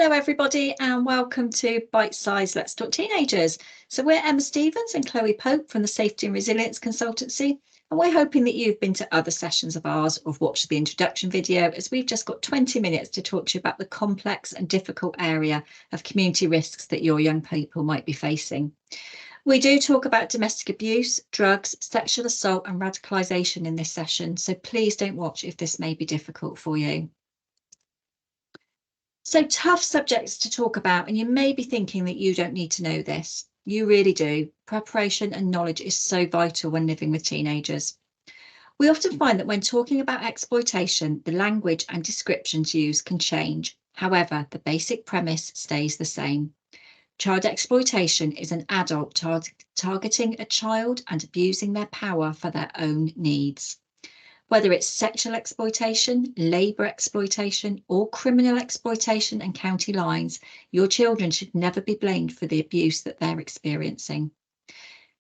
Hello, everybody, and welcome to Bitesize Let's Talk Teenagers. So we're Emma Stevens and Chloe Pope from the Safety and Resilience Consultancy, and we're hoping that you've been to other sessions of ours or watched the introduction video, as we've just got 20 minutes to talk to you about the complex and difficult area of community risks that your young people might be facing. We do talk about domestic abuse, drugs, sexual assault and radicalisation in this session, so please don't watch if this may be difficult for you. So tough subjects to talk about, and you may be thinking that you don't need to know this. You really do. Preparation and knowledge is so vital when living with teenagers. We often find that when talking about exploitation, the language and descriptions used can change. However, the basic premise stays the same. Child exploitation is an adult targeting a child and abusing their power for their own needs. Whether it's sexual exploitation, labour exploitation, or criminal exploitation and county lines, your children should never be blamed for the abuse that they're experiencing.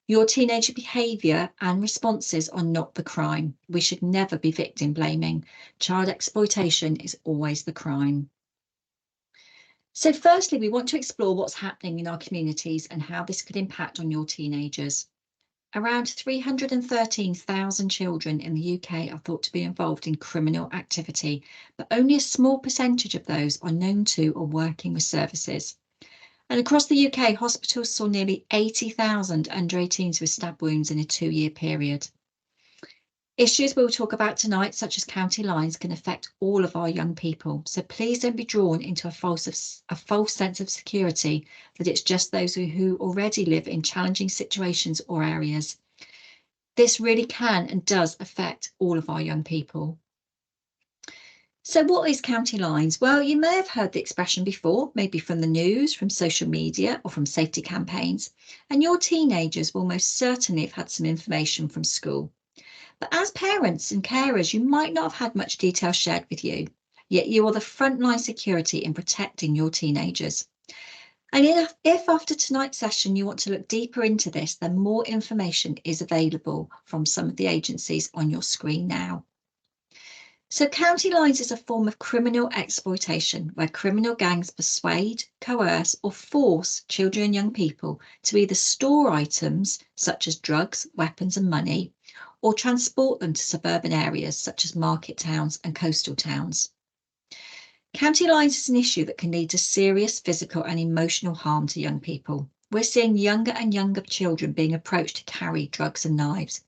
Your teenager behaviour and responses are not the crime. We should never be victim blaming. Child exploitation is always the crime. So firstly, we want to explore what's happening in our communities and how this could impact on your teenagers. Around 313,000 children in the UK are thought to be involved in criminal activity, but only a small percentage of those are known to or working with services. And across the UK, hospitals saw nearly 80,000 under 18s with stab wounds in a 2-year period. Issues we'll talk about tonight, such as county lines, can affect all of our young people. So please don't be drawn into a false sense of security that it's just those who already live in challenging situations or areas. This really can and does affect all of our young people. So what is county lines? Well, you may have heard the expression before, maybe from the news, from social media, or from safety campaigns. And your teenagers will most certainly have had some information from school. But as parents and carers, you might not have had much detail shared with you, yet you are the frontline security in protecting your teenagers. And if after tonight's session you want to look deeper into this, then more information is available from some of the agencies on your screen now. So county lines is a form of criminal exploitation where criminal gangs persuade, coerce or force children and young people to either store items such as drugs, weapons and money, or transport them to suburban areas such as market towns and coastal towns. County lines is an issue that can lead to serious physical and emotional harm to young people. We're seeing younger and younger children being approached to carry drugs and knives.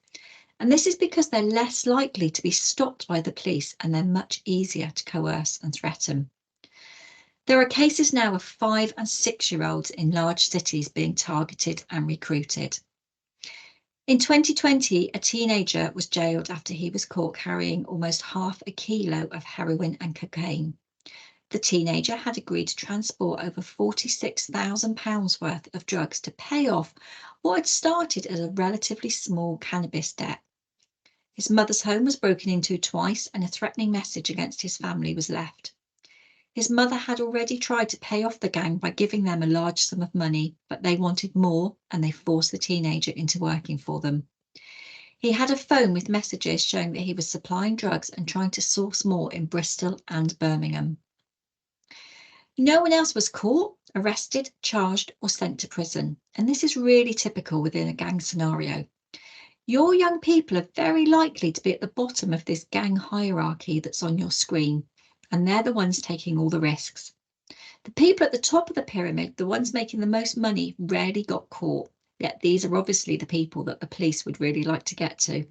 And this is because they're less likely to be stopped by the police and they're much easier to coerce and threaten. There are cases now of 5- and 6-year-olds in large cities being targeted and recruited. In 2020, a teenager was jailed after he was caught carrying almost half a kilo of heroin and cocaine. The teenager had agreed to transport over £46,000 worth of drugs to pay off what had started as a relatively small cannabis debt. His mother's home was broken into twice and a threatening message against his family was left. His mother had already tried to pay off the gang by giving them a large sum of money, but they wanted more and they forced the teenager into working for them. He had a phone with messages showing that he was supplying drugs and trying to source more in Bristol and Birmingham. No one else was caught, arrested, charged or sent to prison, and this is really typical within a gang scenario. Your young people are very likely to be at the bottom of this gang hierarchy that's on your screen, and they're the ones taking all the risks. The people at the top of the pyramid, the ones making the most money, rarely got caught, yet these are obviously the people that the police would really like to get to.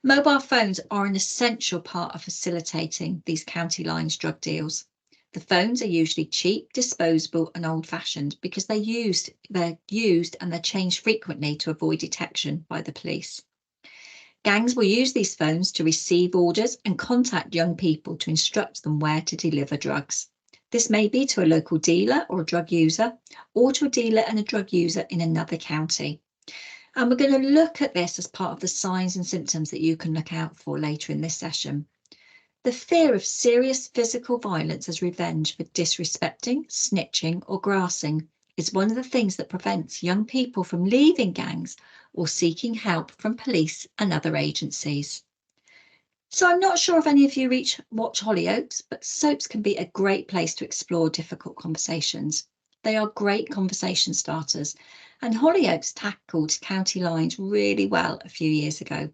Mobile phones are an essential part of facilitating these county lines drug deals. The phones are usually cheap, disposable and old-fashioned because they're used and they're changed frequently to avoid detection by the police. Gangs will use these phones to receive orders and contact young people to instruct them where to deliver drugs. This may be to a local dealer or a drug user, or to a dealer and a drug user in another county. And we're going to look at this as part of the signs and symptoms that you can look out for later in this session. The fear of serious physical violence as revenge for disrespecting, snitching or grassing is one of the things that prevents young people from leaving gangs or seeking help from police and other agencies. So I'm not sure if any of you watch Hollyoaks, but soaps can be a great place to explore difficult conversations. They are great conversation starters, and Hollyoaks tackled county lines really well a few years ago.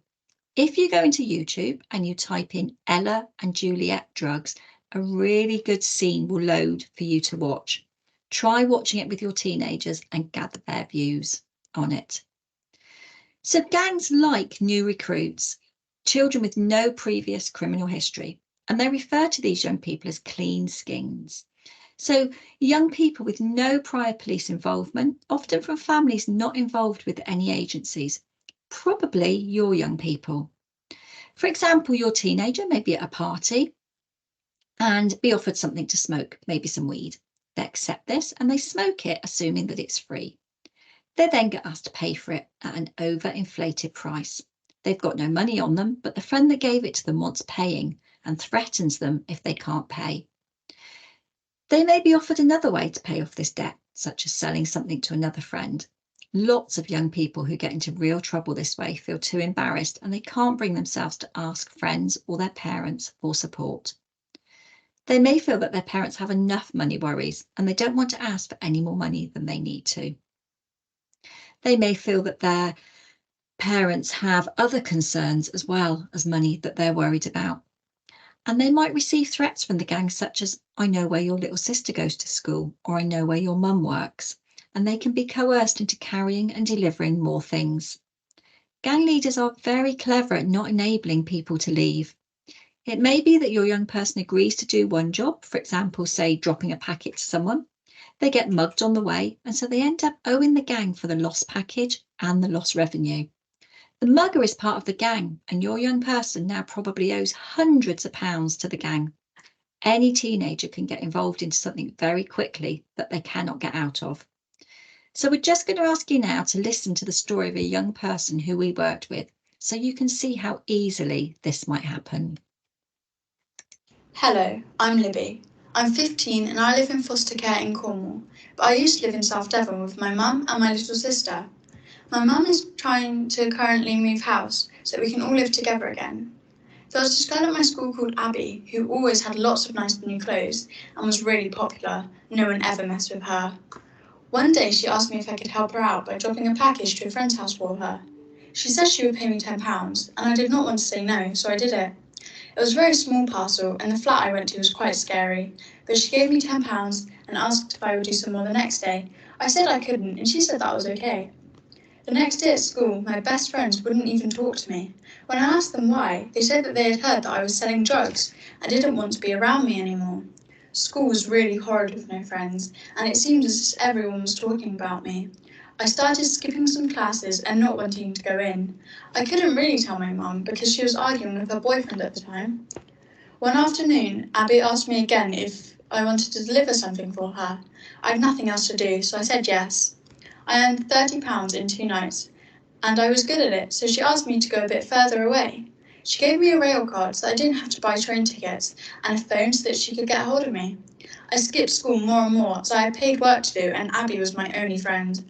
If you go into YouTube and you type in Ella and Juliet drugs, a really good scene will load for you to watch. Try watching it with your teenagers and gather their views on it. So gangs like new recruits, children with no previous criminal history, and they refer to these young people as clean skins. So young people with no prior police involvement, often from families not involved with any agencies, probably your young people. For example, your teenager may be at a party and be offered something to smoke, maybe some weed. They accept this and they smoke it, assuming that it's free. They then get asked to pay for it at an overinflated price. They've got no money on them, but the friend that gave it to them wants paying and threatens them if they can't pay. They may be offered another way to pay off this debt, such as selling something to another friend. Lots of young people who get into real trouble this way feel too embarrassed and they can't bring themselves to ask friends or their parents for support. They may feel that their parents have enough money worries and they don't want to ask for any more money than they need to. They may feel that their parents have other concerns as well as money that they're worried about. And they might receive threats from the gang such as, I know where your little sister goes to school, or I know where your mum works. And they can be coerced into carrying and delivering more things. Gang leaders are very clever at not enabling people to leave. It may be that your young person agrees to do one job, for example, say dropping a packet to someone. They get mugged on the way, and so they end up owing the gang for the lost package and the lost revenue. The mugger is part of the gang, and your young person now probably owes hundreds of pounds to the gang. Any teenager can get involved into something very quickly that they cannot get out of. So we're just going to ask you now to listen to the story of a young person who we worked with, so you can see how easily this might happen. Hello, I'm Libby. I'm 15 and I live in foster care in Cornwall, but I used to live in South Devon with my mum and my little sister. My mum is trying to currently move house so we can all live together again. There was this girl at my school called Abby who always had lots of nice new clothes and was really popular. No one ever messed with her. One day she asked me if I could help her out by dropping a package to a friend's house for her. She said she would pay me £10 and I did not want to say no, so I did it. It was a very small parcel and the flat I went to was quite scary, but she gave me £10 and asked if I would do some more the next day. I said I couldn't and she said that was okay. The next day at school, my best friends wouldn't even talk to me. When I asked them why, they said that they had heard that I was selling drugs and didn't want to be around me anymore. School was really horrid with no friends, and it seemed as if everyone was talking about me. I started skipping some classes and not wanting to go in. I couldn't really tell my mum because she was arguing with her boyfriend at the time. One afternoon, Abby asked me again if I wanted to deliver something for her. I had nothing else to do, so I said yes. I earned £30 in 2 nights, and I was good at it, so she asked me to go a bit further away. She gave me a rail card so I didn't have to buy train tickets, and a phone so that she could get hold of me. I skipped school more and more, so I had paid work to do, and Abby was my only friend.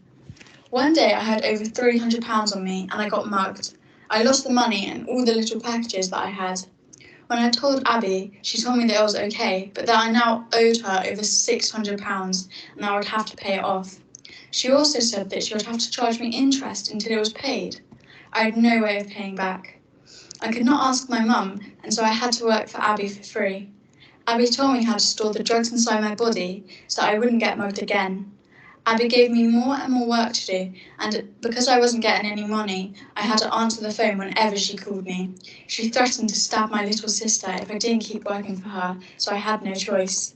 One day I had over £300 on me, and I got mugged. I lost the money and all the little packages that I had. When I told Abby, she told me that it was okay, but that I now owed her over £600 and I would have to pay it off. She also said that she would have to charge me interest until it was paid. I had no way of paying back. I could not ask my mum, and so I had to work for Abby for free. Abby told me how to store the drugs inside my body so I wouldn't get mugged again. Abby gave me more and more work to do, and because I wasn't getting any money, I had to answer the phone whenever she called me. She threatened to stab my little sister if I didn't keep working for her, so I had no choice.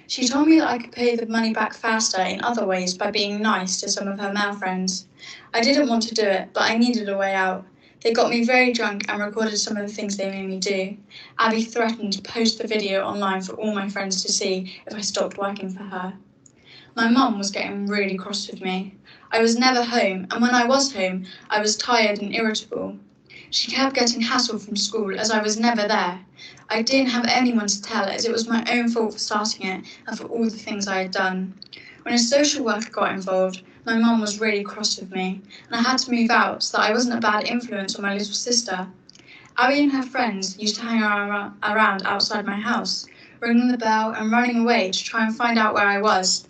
She told me that I could pay the money back faster in other ways by being nice to some of her male friends. I didn't want to do it, but I needed a way out. They got me very drunk and recorded some of the things they made me do. Abby threatened to post the video online for all my friends to see if I stopped working for her. My mum was getting really cross with me. I was never home, and when I was home, I was tired and irritable. She kept getting hassled from school as I was never there. I didn't have anyone to tell as it was my own fault for starting it and for all the things I had done. When a social worker got involved, my mum was really cross with me, and I had to move out so that I wasn't a bad influence on my little sister. Abby and her friends used to hang around outside my house, ringing the bell and running away to try and find out where I was.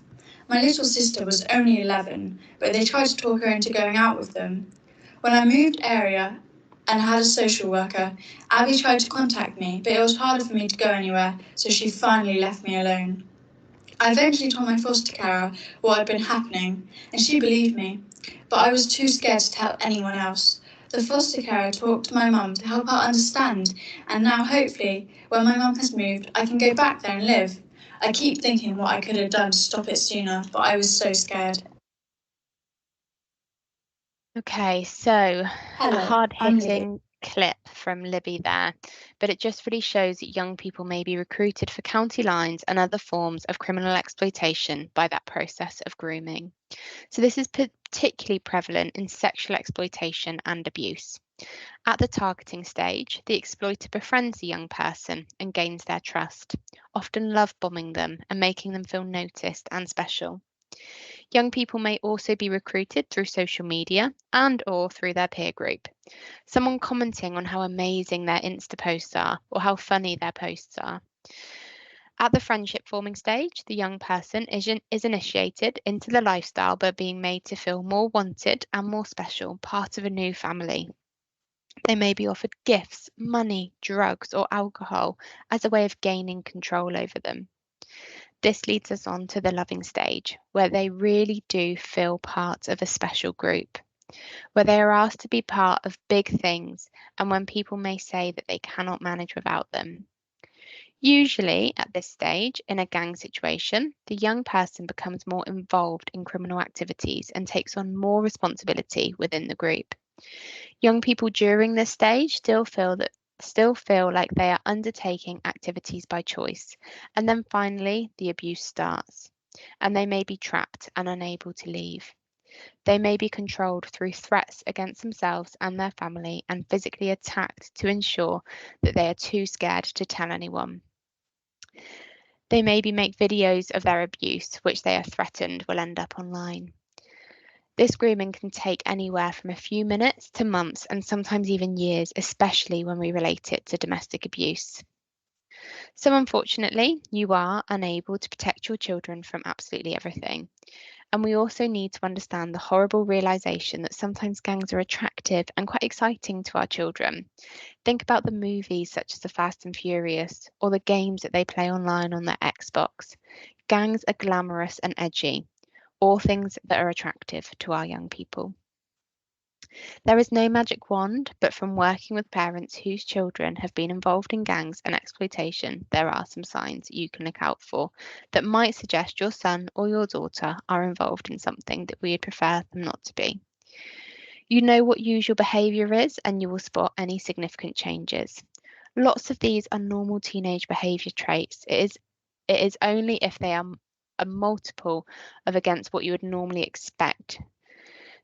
My little sister was only 11, but they tried to talk her into going out with them. When I moved area and had a social worker, Abby tried to contact me, but it was harder for me to go anywhere, so she finally left me alone. I eventually told my foster carer what had been happening, and she believed me, but I was too scared to tell anyone else. The foster carer talked to my mum to help her understand, and now hopefully, when my mum has moved, I can go back there and live. I keep thinking what I could have done to stop it sooner, but I was so scared. Okay, so Hello, a I'm Libby. hard-hitting clip from Libby there, but it just really shows that young people may be recruited for county lines and other forms of criminal exploitation by that process of grooming. So this is particularly prevalent in sexual exploitation and abuse. At the targeting stage, the exploiter befriends the young person and gains their trust, often love bombing them and making them feel noticed and special. Young people may also be recruited through social media and or through their peer group. Someone commenting on how amazing their Insta posts are or how funny their posts are. At the friendship forming stage, the young person is initiated into the lifestyle by being made to feel more wanted and more special, part of a new family. They may be offered gifts, money, drugs, or alcohol as a way of gaining control over them. This leads us on to the loving stage, where they really do feel part of a special group, where they are asked to be part of big things, and when people may say that they cannot manage without them. Usually, at this stage, in a gang situation, the young person becomes more involved in criminal activities and takes on more responsibility within the group. Young people during this stage still feel like they are undertaking activities by choice. And then finally, the abuse starts, and they may be trapped and unable to leave. They may be controlled through threats against themselves and their family and physically attacked to ensure that they are too scared to tell anyone. They maybe make videos of their abuse, which they are threatened will end up online. This grooming can take anywhere from a few minutes to months and sometimes even years, especially when we relate it to domestic abuse. So, unfortunately, you are unable to protect your children from absolutely everything. And we also need to understand the horrible realization that sometimes gangs are attractive and quite exciting to our children. Think about the movies such as The Fast and Furious or the games that they play online on their Xbox. Gangs are glamorous and edgy, all things that are attractive to our young people. There is no magic wand, but from working with parents whose children have been involved in gangs and exploitation, there are some signs you can look out for that might suggest your son or your daughter are involved in something that we would prefer them not to be. You know what usual behaviour is, and you will spot any significant changes. Lots of these are normal teenage behaviour traits. It is only if they are a multiple of against what you would normally expect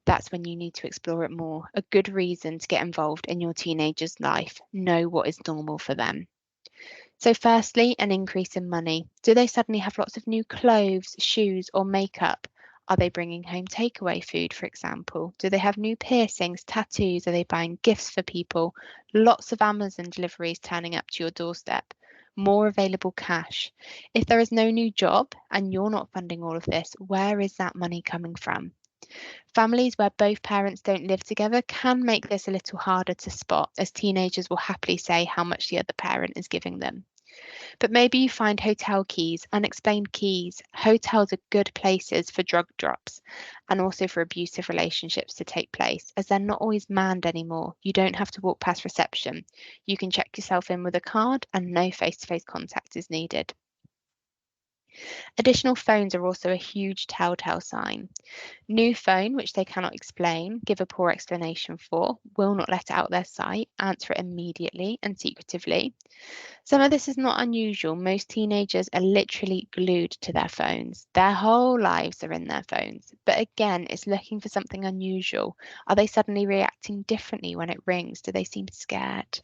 that's when you need to explore it more. A good reason to get involved in your teenager's life. Know what is normal for them. So, firstly, an increase in money. Do they suddenly have lots of new clothes, shoes, or makeup? Are they bringing home takeaway food, for example? Do they have new piercings, tattoos? Are they buying gifts for people? Lots of Amazon deliveries turning up to your doorstep. More available cash. If there is no new job and you're not funding all of this, where is that money coming from? Families where both parents don't live together can make this a little harder to spot, as teenagers will happily say how much the other parent is giving them. But maybe you find hotel keys, unexplained keys. Hotels are good places for drug drops and also for abusive relationships to take place, as they're not always manned anymore. You don't have to walk past reception. You can check yourself in with a card and no face-to-face contact is needed. Additional phones are also a huge telltale sign. New phone, which they cannot explain, give a poor explanation for, will not let it out their sight, answer it immediately and secretively. Some of this is not unusual. Most teenagers are literally glued to their phones. Their whole lives are in their phones. But again, it's looking for something unusual. Are they suddenly reacting differently when it rings? Do they seem scared?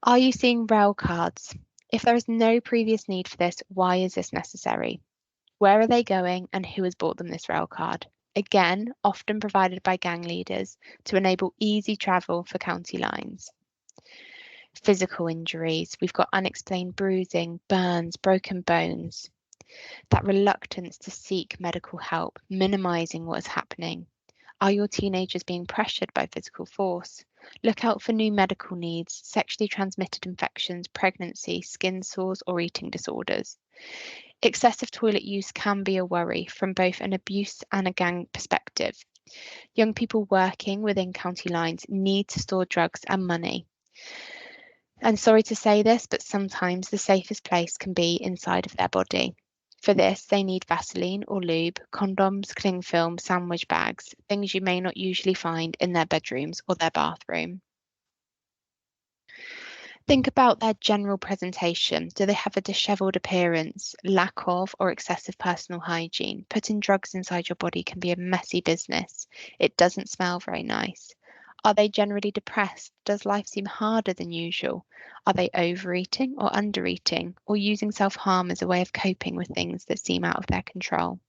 Are you seeing rail cards? If there is no previous need for this, why is this necessary? Where are they going and who has bought them this rail card? Again, often provided by gang leaders to enable easy travel for county lines. Physical injuries, we've got unexplained bruising, burns, broken bones. That reluctance to seek medical help, minimizing what is happening. Are your teenagers being pressured by physical force? Look out for new medical needs, sexually transmitted infections, pregnancy, skin sores, or eating disorders. Excessive toilet use can be a worry from both an abuse and a gang perspective. Young people working within county lines need to store drugs and money. And sorry to say this, but sometimes the safest place can be inside of their body. For this, they need Vaseline or lube, condoms, cling film, sandwich bags, things you may not usually find in their bedrooms or their bathroom. Think about their general presentation. Do they have a dishevelled appearance, lack of or excessive personal hygiene? Putting drugs inside your body can be a messy business. It doesn't smell very nice. Are they generally depressed? Does life seem harder than usual? Are they overeating or undereating, or using self-harm as a way of coping with things that seem out of their control?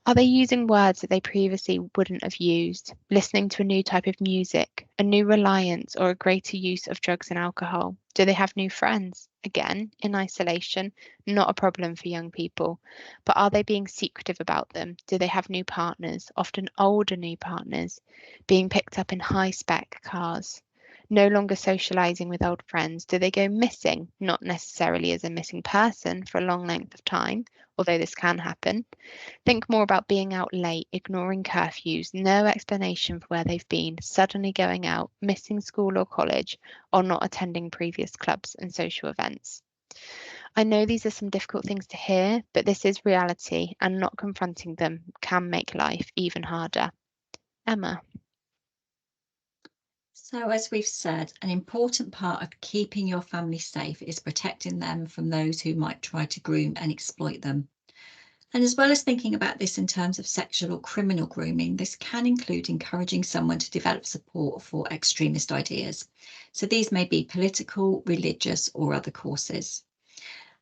Are they using words that they previously wouldn't have used, listening to a new type of music, a new reliance, or a greater use of drugs and alcohol? Do they have new friends? Again, in isolation, not a problem for young people. But are they being secretive about them? Do they have new partners, often older new partners, being picked up in high-spec cars? No longer socializing with old friends? Do they go missing? Not necessarily as a missing person for a long length of time, although this can happen. Think more about being out late, ignoring curfews, no explanation for where they've been, suddenly going out, missing school or college, or not attending previous clubs and social events. I know these are some difficult things to hear, but this is reality, and not confronting them can make life even harder. Emma. So, as we've said, an important part of keeping your family safe is protecting them from those who might try to groom and exploit them. And as well as thinking about this in terms of sexual or criminal grooming, this can include encouraging someone to develop support for extremist ideas. So these may be political, religious, or other causes.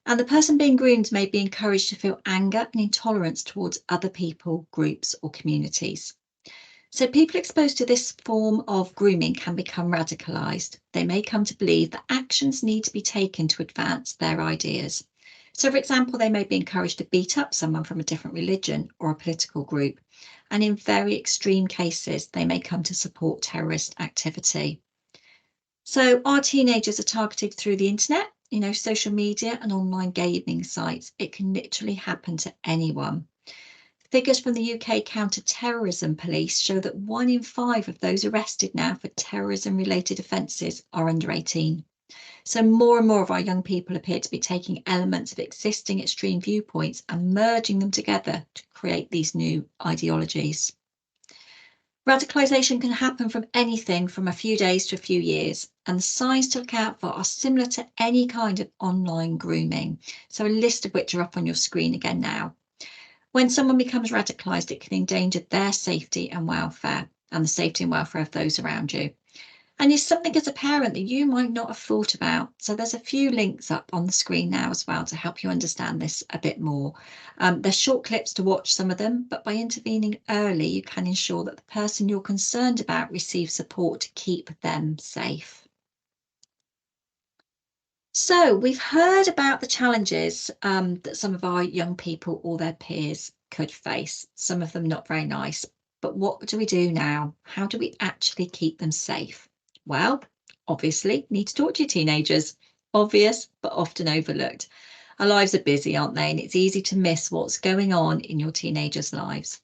And the person being groomed may be encouraged to feel anger and intolerance towards other people, groups, or communities. So people exposed to this form of grooming can become radicalised. They may come to believe that actions need to be taken to advance their ideas. So, for example, they may be encouraged to beat up someone from a different religion or a political group. And in very extreme cases, they may come to support terrorist activity. So our teenagers are targeted through the internet, social media and online gaming sites. It can literally happen to anyone. Figures from the UK counter-terrorism police show that 1 in 5 of those arrested now for terrorism-related offences are under 18. So more and more of our young people appear to be taking elements of existing extreme viewpoints and merging them together to create these new ideologies. Radicalisation can happen from anything from a few days to a few years, and the signs to look out for are similar to any kind of online grooming. So a list of which are up on your screen again now. When someone becomes radicalised, it can endanger their safety and welfare and the safety and welfare of those around you. And it's something as a parent that you might not have thought about. So there's a few links up on the screen now as well to help you understand this a bit more. There's short clips to watch some of them, but by intervening early, you can ensure that the person you're concerned about receives support to keep them safe. So we've heard about the challenges that some of our young people or their peers could face, some of them not very nice. But what do we do now? How do we actually keep them safe? Well, obviously, need to talk to your teenagers. Obvious, but often overlooked. Our lives are busy, aren't they? And it's easy to miss what's going on in your teenagers' lives.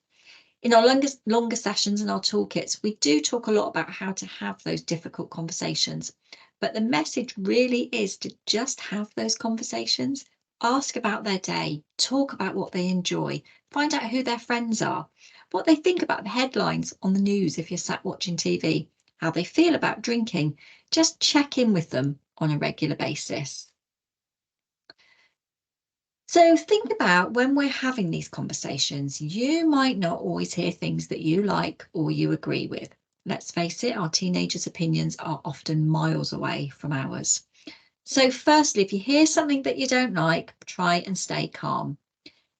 In our longer sessions and our toolkits, we do talk a lot about how to have those difficult conversations. But the message really is to just have those conversations, ask about their day, talk about what they enjoy, find out who their friends are, what they think about the headlines on the news if you're sat watching TV, how they feel about drinking. Just check in with them on a regular basis. So think about when we're having these conversations, you might not always hear things that you like or you agree with. Let's face it, our teenagers' opinions are often miles away from ours. So firstly, if you hear something that you don't like, try and stay calm.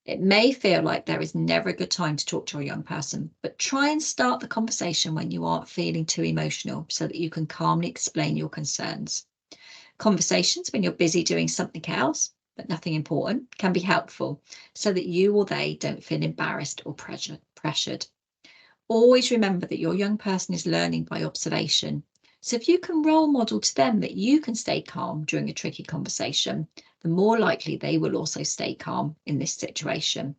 It may feel like there is never a good time to talk to a young person, but try and start the conversation when you aren't feeling too emotional so that you can calmly explain your concerns. Conversations when you're busy doing something else, but nothing important, can be helpful so that you or they don't feel embarrassed or pressured. Always remember that your young person is learning by observation. So if you can role model to them that you can stay calm during a tricky conversation, the more likely they will also stay calm in this situation.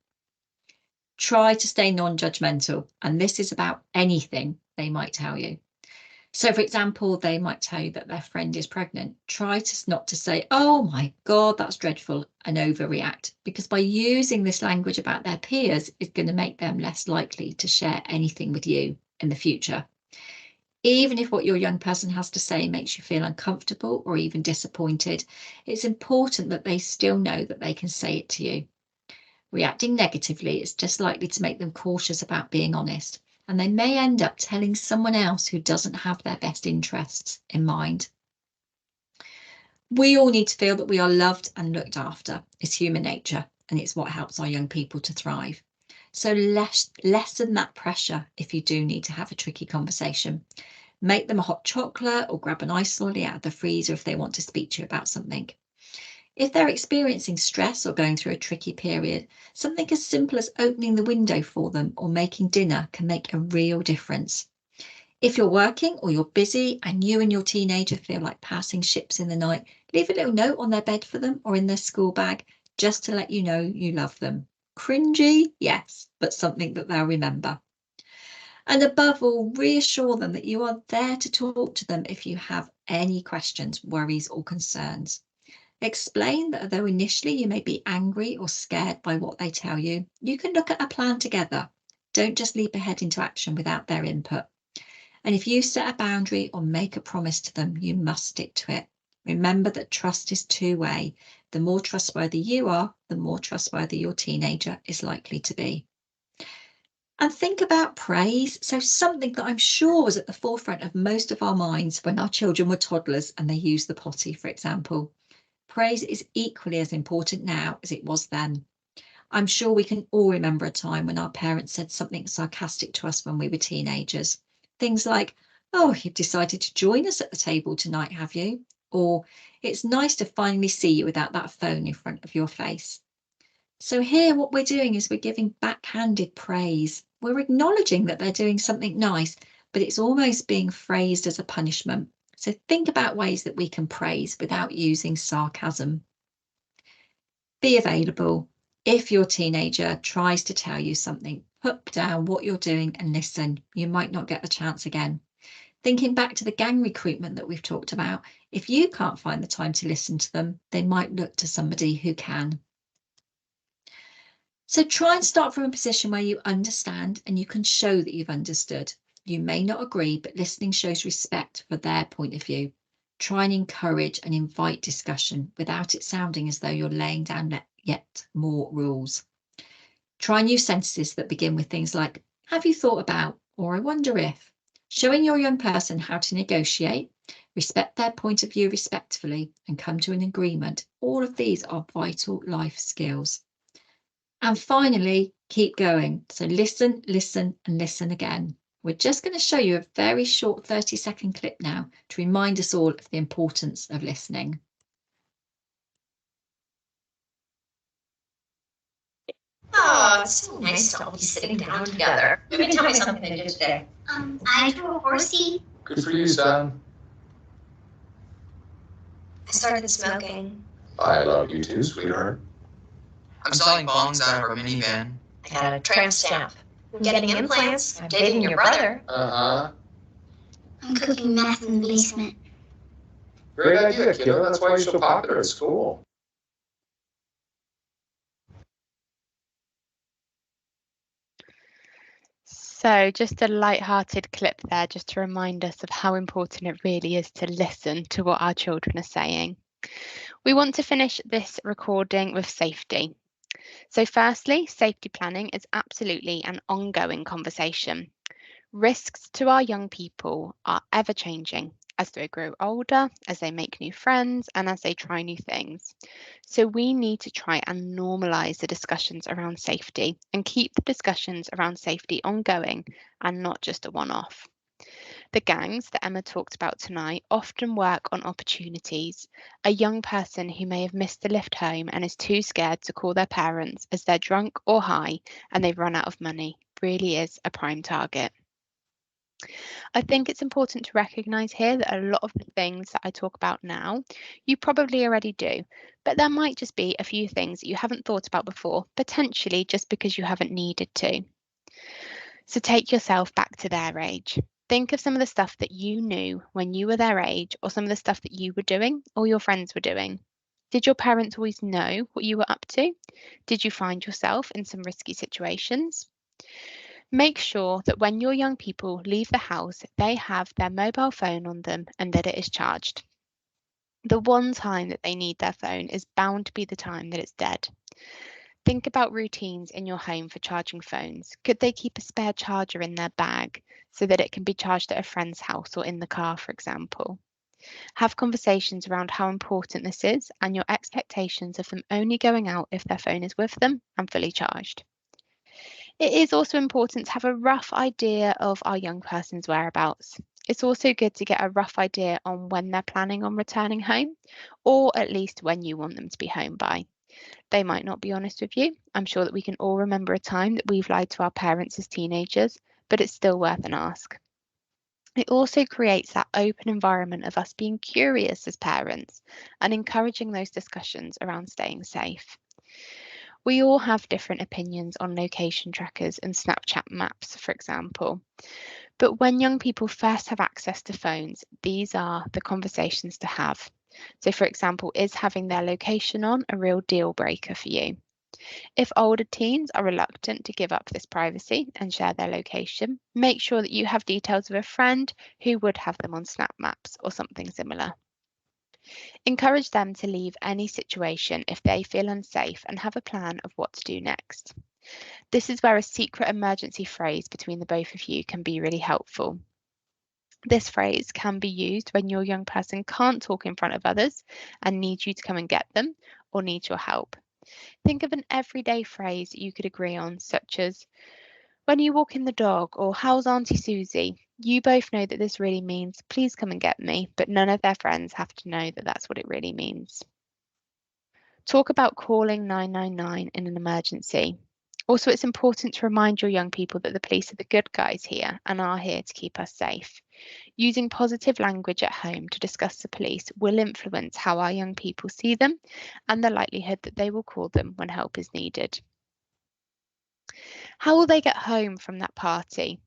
Try to stay non-judgmental, and this is about anything they might tell you. So, for example, they might tell you that their friend is pregnant. Try not to say, "Oh my God, that's dreadful," and overreact, because by using this language about their peers, it's going to make them less likely to share anything with you in the future. Even if what your young person has to say makes you feel uncomfortable or even disappointed, it's important that they still know that they can say it to you. Reacting negatively is just likely to make them cautious about being honest, and they may end up telling someone else who doesn't have their best interests in mind. We all need to feel that we are loved and looked after. It's human nature, and it's what helps our young people to thrive. So lessen that pressure if you do need to have a tricky conversation. Make them a hot chocolate or grab an ice lolly out of the freezer if they want to speak to you about something. If they're experiencing stress or going through a tricky period, something as simple as opening the window for them or making dinner can make a real difference. If you're working or you're busy and you and your teenager feel like passing ships in the night, leave a little note on their bed for them or in their school bag just to let you know you love them. Cringy, yes, but something that they'll remember. And above all, reassure them that you are there to talk to them if you have any questions, worries, or concerns. Explain that although initially you may be angry or scared by what they tell you, you can look at a plan together. Don't just leap ahead into action without their input. And if you set a boundary or make a promise to them, you must stick to it. Remember that trust is two-way. The more trustworthy you are, the more trustworthy your teenager is likely to be. And think about praise. So something that I'm sure was at the forefront of most of our minds when our children were toddlers and they used the potty, for example. Praise is equally as important now as it was then. I'm sure we can all remember a time when our parents said something sarcastic to us when we were teenagers. Things like, "Oh, you've decided to join us at the table tonight, have you?" Or, "It's nice to finally see you without that phone in front of your face." So here what we're doing is we're giving backhanded praise. We're acknowledging that they're doing something nice, but it's almost being phrased as a punishment. So think about ways that we can praise without using sarcasm. Be available. If your teenager tries to tell you something, put down what you're doing and listen. You might not get the chance again. Thinking back to the gang recruitment that we've talked about, if you can't find the time to listen to them, they might look to somebody who can. So try and start from a position where you understand and you can show that you've understood. You may not agree, but listening shows respect for their point of view. Try and encourage and invite discussion without it sounding as though you're laying down yet more rules. Try new sentences that begin with things like, "Have you thought about?" or "I wonder if." Showing your young person how to negotiate, respect their point of view respectfully, and come to an agreement. All of these are vital life skills. And finally, keep going. So listen, listen, and listen again. We're just going to show you a very short 30-second clip now to remind us all of the importance of listening. Oh, it's so nice to all be sitting down together. You can tell me something they did today. I drew a horsey. Good for you, son. I started smoking. I love you too, sweetheart. I'm selling bongs out of our minivan. I got a tramp stamp. I'm getting implants. I'm dating your brother. Uh-huh. I'm cooking meth in the basement. Great idea, kiddo. That's why you're so popular at school. So just a light-hearted clip there, just to remind us of how important it really is to listen to what our children are saying. We want to finish this recording with safety. So firstly, safety planning is absolutely an ongoing conversation. Risks to our young people are ever changing as they grow older, as they make new friends, and as they try new things. So we need to try and normalise the discussions around safety and keep the discussions around safety ongoing and not just a one-off. The gangs that Emma talked about tonight often work on opportunities. A young person who may have missed the lift home and is too scared to call their parents as they're drunk or high and they've run out of money really is a prime target. I think it's important to recognise here that a lot of the things that I talk about now, you probably already do, but there might just be a few things that you haven't thought about before, potentially just because you haven't needed to. So take yourself back to their age. Think of some of the stuff that you knew when you were their age, or some of the stuff that you were doing or your friends were doing. Did your parents always know what you were up to? Did you find yourself in some risky situations? Make sure that when your young people leave the house, they have their mobile phone on them and that it is charged. The one time that they need their phone is bound to be the time that it's dead. Think about routines in your home for charging phones. Could they keep a spare charger in their bag so that it can be charged at a friend's house or in the car, for example? Have conversations around how important this is and your expectations of them only going out if their phone is with them and fully charged. It is also important to have a rough idea of our young person's whereabouts. It's also good to get a rough idea on when they're planning on returning home, or at least when you want them to be home by. They might not be honest with you. I'm sure that we can all remember a time that we've lied to our parents as teenagers, but it's still worth an ask. It also creates that open environment of us being curious as parents and encouraging those discussions around staying safe. We all have different opinions on location trackers and Snapchat maps, for example. But when young people first have access to phones, these are the conversations to have. So, for example, is having their location on a real deal breaker for you? If older teens are reluctant to give up this privacy and share their location, make sure that you have details of a friend who would have them on Snap Maps or something similar. Encourage them to leave any situation if they feel unsafe and have a plan of what to do next. This is where a secret emergency phrase between the both of you can be really helpful. This phrase can be used when your young person can't talk in front of others and needs you to come and get them or needs your help. Think of an everyday phrase that you could agree on, such as, when you walk in the dog, or how's Auntie Susie? You both know that this really means, please come and get me, but none of their friends have to know that that's what it really means. Talk about calling 999 in an emergency. Also, it's important to remind your young people that the police are the good guys here and are here to keep us safe. Using positive language at home to discuss the police will influence how our young people see them and the likelihood that they will call them when help is needed. How will they get home from that party?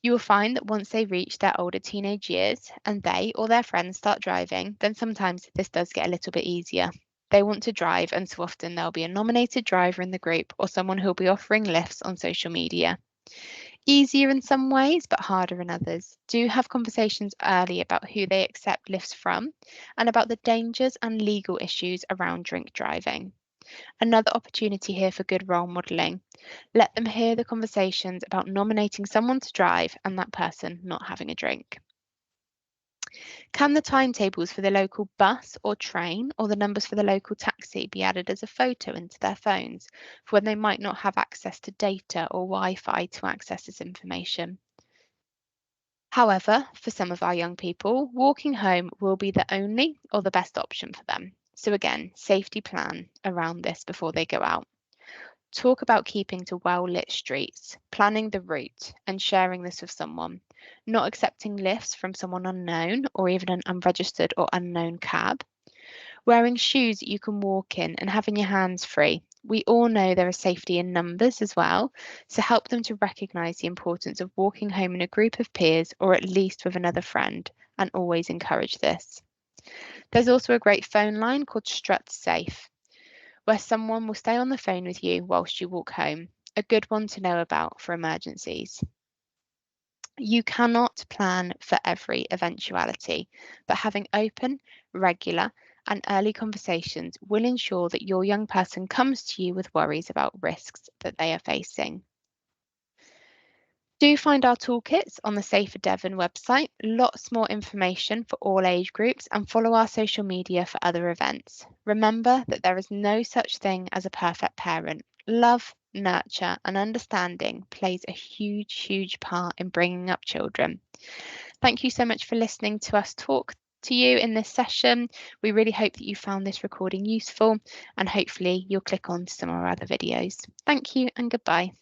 You will find that once they reach their older teenage years and they or their friends start driving, then sometimes this does get a little bit easier. They want to drive, and so often there'll be a nominated driver in the group or someone who'll be offering lifts on social media. Easier in some ways, but harder in others. Do have conversations early about who they accept lifts from and about the dangers and legal issues around drink driving. Another opportunity here for good role modelling. Let them hear the conversations about nominating someone to drive and that person not having a drink. Can the timetables for the local bus or train or the numbers for the local taxi be added as a photo into their phones for when they might not have access to data or Wi-Fi to access this information? However, for some of our young people, walking home will be the only or the best option for them. So again, safety plan around this before they go out. Talk about keeping to well-lit streets, planning the route and sharing this with someone, not accepting lifts from someone unknown or even an unregistered or unknown cab, wearing shoes that you can walk in and having your hands free. We all know there is safety in numbers as well, so help them to recognise the importance of walking home in a group of peers or at least with another friend, and always encourage this. There's also a great phone line called Strut Safe, where someone will stay on the phone with you whilst you walk home. A good one to know about for emergencies. You cannot plan for every eventuality, but having open, regular, and early conversations will ensure that your young person comes to you with worries about risks that they are facing. Do find our toolkits on the Safer Devon website, lots more information for all age groups, and follow our social media for other events. Remember that there is no such thing as a perfect parent. Love, nurture, and understanding plays a huge part in bringing up children. Thank you so much for listening to us talk to you in this session. We really hope that you found this recording useful, and hopefully you'll click on to some of our other videos. Thank you and goodbye.